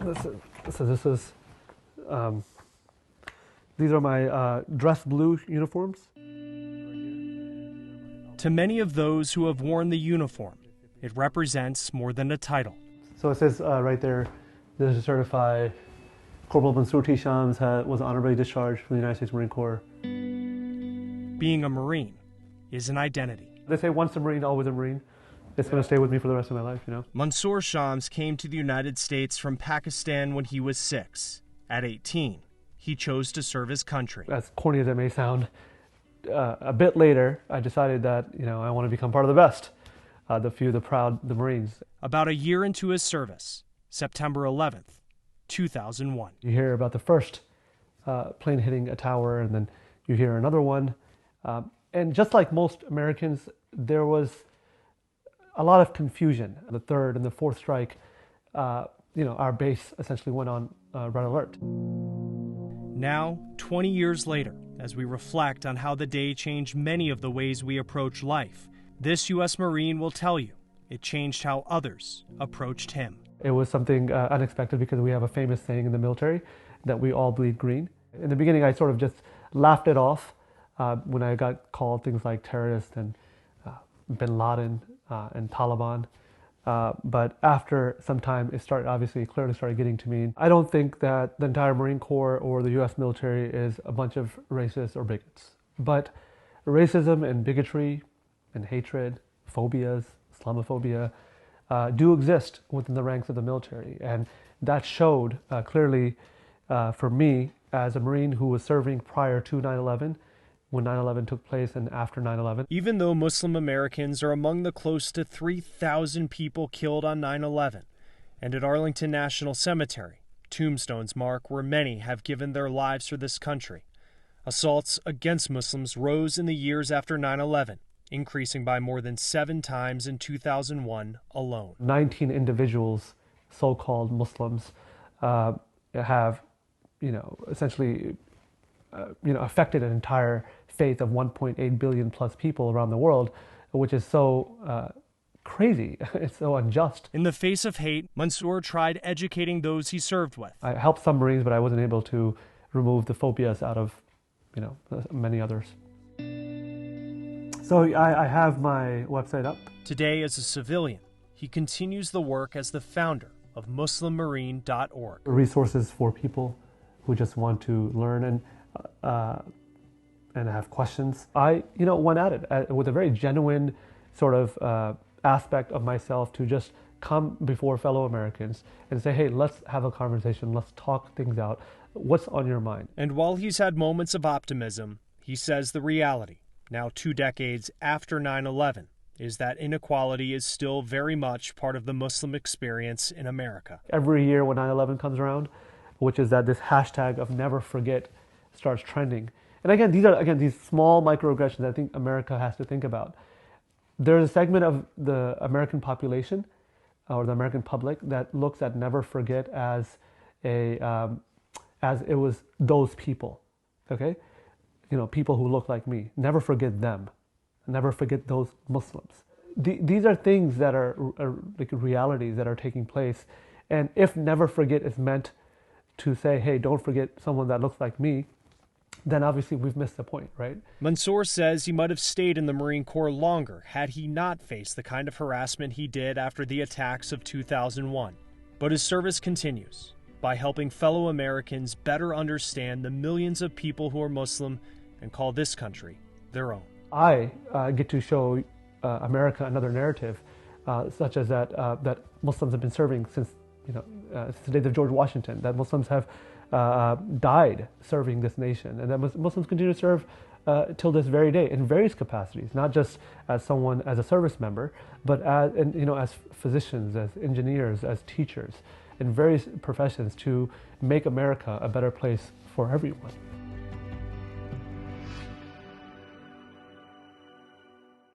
This is these are my dress blue uniforms. To many of those who have worn the uniform, it represents more than a title. So it says right there, this is certified Corporal Stewart was honorably discharged from the United States Marine Corps. Being a Marine is an identity. They say once a Marine, always a Marine. It's going to stay with me for the rest of my life, you know. Mansoor Shams came to the United States from Pakistan when he was 6. At 18, he chose to serve his country. As corny as it may sound, a bit later, I decided that, you know, I want to become part of the best, the few, the proud, the Marines. About a year into his service, September 11th, 2001. You hear about the first plane hitting a tower, and then you hear another one. And just like most Americans, there was a lot of confusion. The third and the fourth strike, you know, our base essentially went on red alert. Now, 20 years later, as we reflect on how the day changed many of the ways we approach life, this U.S. Marine will tell you it changed how others approached him. It was something unexpected because we have a famous saying in the military that we all bleed green. In the beginning, I sort of just laughed it off when I got called things like terrorist and bin Laden and Taliban. But after some time, it clearly started getting to me. I don't think that the entire Marine Corps or the U.S. military is a bunch of racists or bigots. But racism and bigotry and hatred, phobias, Islamophobia, do exist within the ranks of the military. And that showed clearly for me as a Marine who was serving prior to 9/11, when 9/11 took place and after 9/11. Even though Muslim Americans are among the close to 3,000 people killed on 9/11, and at Arlington National Cemetery, tombstones mark where many have given their lives for this country, assaults against Muslims rose in the years after 9/11, increasing by more than 7 times in 2001 alone. 19 individuals, so-called Muslims, have, you know, essentially, affected an entire faith of 1.8 billion plus people around the world, which is so crazy. It's so unjust. In the face of hate, Mansoor tried educating those he served with. I helped some Marines, but I wasn't able to remove the phobias out of, you know, many others. So I have my website up. Today, as a civilian, he continues the work as the founder of MuslimMarine.org. Resources for people who just want to learn and have questions. I, went at it with a very genuine sort of aspect of myself to just come before fellow Americans and say, hey, let's have a conversation. Let's talk things out. What's on your mind? And while he's had moments of optimism, he says the reality, now 2 decades after 9/11, is that inequality is still very much part of the Muslim experience in America. Every year when 9/11 comes around, which is that this hashtag of never forget starts trending. And again, these small microaggressions I think America has to think about. There's a segment of the American population or the American public that looks at never forget as it was those people, okay? People who look like me. Never forget them. Never forget those Muslims. These are things that are like realities that are taking place. And if never forget is meant to say, hey, don't forget someone that looks like me, then obviously we've missed the point, right? Mansoor says he might have stayed in the Marine Corps longer had he not faced the kind of harassment he did after the attacks of 2001. But his service continues by helping fellow Americans better understand the millions of people who are Muslim and call this country their own. I get to show America another narrative, such as that Muslims have been serving since the days of George Washington, that Muslims have died serving this nation, and that Muslims continue to serve till this very day in various capacities, not just as a service member, but as physicians, as engineers, as teachers, in various professions to make America a better place for everyone.